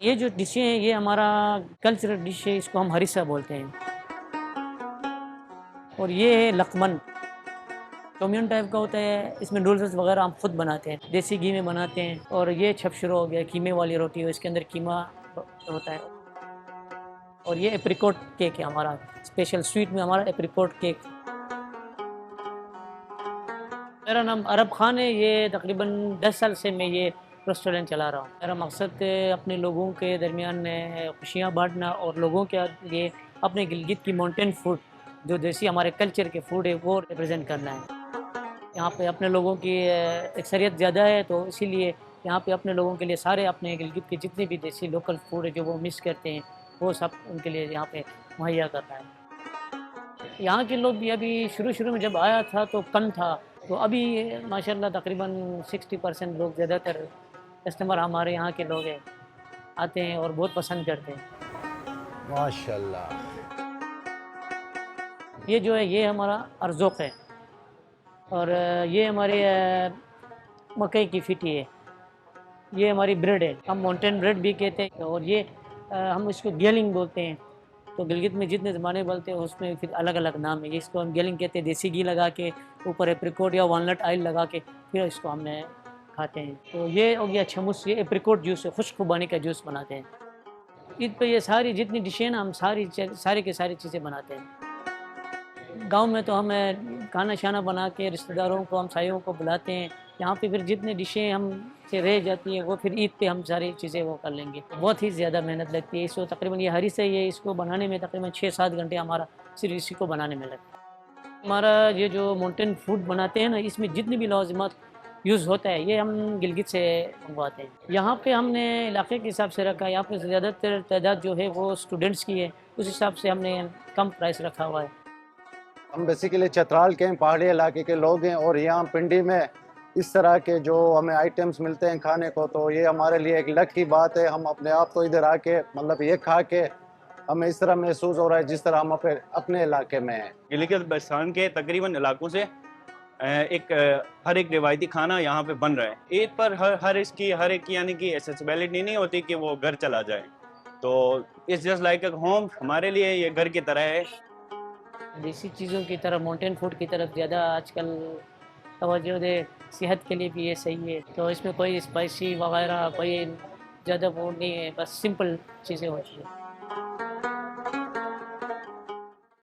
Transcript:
یہ جو ڈشیں ہیں یہ ہمارا کلچرل ڈش ہے، اس کو ہم ہریسہ بولتے ہیں. اور یہ ہے لقمن، چومین ٹائپ کا ہوتا ہے. اس میں نوڈلس وغیرہ ہم خود بناتے ہیں، دیسی گھی میں بناتے ہیں. اور یہ چھپ شروع ہو گیا، قیمے والی روٹی ہے، اس کے اندر قیمہ ہوتا ہے. اور یہ اپریکوٹ کیک ہے ہمارا اسپیشل سویٹ میں، ہمارا اپریکوٹ کیک. میرا نام عرب خان ہے. یہ تقریباً 10 سال سے میں یہ ریسٹورینٹ چلا رہا ہوں. میرا مقصد اپنے لوگوں کے درمیان خوشیاں بانٹنا اور لوگوں کے لیے اپنے گلگت کی ماؤنٹین فوڈ جو دیسی ہمارے کلچر کے فوڈ ہے وہ ریپرزینٹ کرنا ہے. یہاں پہ اپنے لوگوں کی اکثریت زیادہ ہے، تو اسی لیے یہاں پہ اپنے لوگوں کے لیے سارے اپنے گلگت کے جتنے بھی دیسی لوکل فوڈ ہے جو وہ مس کرتے ہیں وہ سب ان کے لیے یہاں پہ مہیا کرنا ہے. یہاں کے لوگ بھی ابھی شروع میں جب آیا تھا تو کم تھا، تو ابھی ماشاءاللہ تقریباً 60% لوگ، زیادہ تر کسٹمر ہمارے یہاں کے لوگ ہیں، آتے ہیں اور بہت پسند کرتے ہیں. ماشاءاللہ. یہ جو ہے یہ ہمارا ارزوق ہے، اور یہ ہماری مکئی کی پھٹی ہے. یہ ہماری بریڈ ہے، ہم ماؤنٹین بریڈ بھی کہتے ہیں. اور یہ ہم اس کو گیلنگ بولتے ہیں. تو گلگت میں جتنے زبانیں بولتے ہیں اس میں پھر الگ الگ نام ہے. اس کو ہم گیلنگ کہتے ہیں، دیسی گھی لگا کے اوپر اپریکوٹ یا والنٹ آئل لگا کے پھر اس کو ہم کھاتے ہیں. تو یہ ہو گیا چھموس. یہ اپریکوٹ جوس ہے، خشک خوبانی کا جوس بناتے ہیں. عید پہ یہ ساری جتنی ڈشیں نا ہم ساری کی ساری چیزیں بناتے ہیں. گاؤں میں تو ہم کھانا شانا بنا کے رشتہ داروں کو، ہمسایوں کو بلاتے ہیں. یہاں پہ پھر جتنی ڈشیں ہم سے رہ جاتی ہیں وہ پھر عید پہ ہم ساری چیزیں وہ کر لیں گے. بہت ہی زیادہ محنت لگتی ہے اس کو. تقریباً یہ ہریسہ ہے، اس کو بنانے میں تقریباً 6-7 گھنٹے ہمارا صرف اسی کو بنانے میں لگتا ہے. ہمارا یہ جو ماؤنٹین فوڈ بناتے ہیں نا، اس میں جتنی بھی لوازمات یوز ہوتا ہے یہ ہم گلگت سے منگواتے ہیں. یہاں پہ ہم نے علاقے کے حساب سے رکھا ہے. یہاں پہ زیادہ تر تعداد جو ہے وہ اسٹوڈنٹس کی ہے، اس حساب سے ہم نے کم پرائس رکھا ہوا ہے. ہم بیسیکلی چترال کے ہیں، پہاڑی علاقے کے لوگ ہیں، اور یہاں پنڈی میں اس طرح کے جو ہمیں آئٹمس ملتے ہیں کھانے کو، تو یہ ہمارے لیے ایک لک کی بات ہے. ہم اپنے آپ کو ادھر آ کے مطلب یہ کھا کے ہمیں اس طرح محسوس ہو رہا ہے جس طرح ہم اپنے علاقے میں ہیں. گلگت بلتستان کے تقریباً علاقوں سے ہر ایک روایتی کھانا یہاں پہ بن رہا ہے. عید پر ہر ایک کی یعنی کہ ایکسیسیبلٹی نہیں ہوتی کہ وہ گھر چلا جائے. تو it's just like a home. ہمارے لیے یہ گھر کی طرح ہے. دیسی چیزوں کی طرف، ماؤنٹین فوڈ کی طرف زیادہ آج کل توجہ دے. صحت کے لیے بھی یہ صحیح ہے. تو اس میں کوئی اسپائسی وغیرہ کوئی زیادہ وہ نہیں ہے، بس سمپل چیزیں ہوتی ہیں.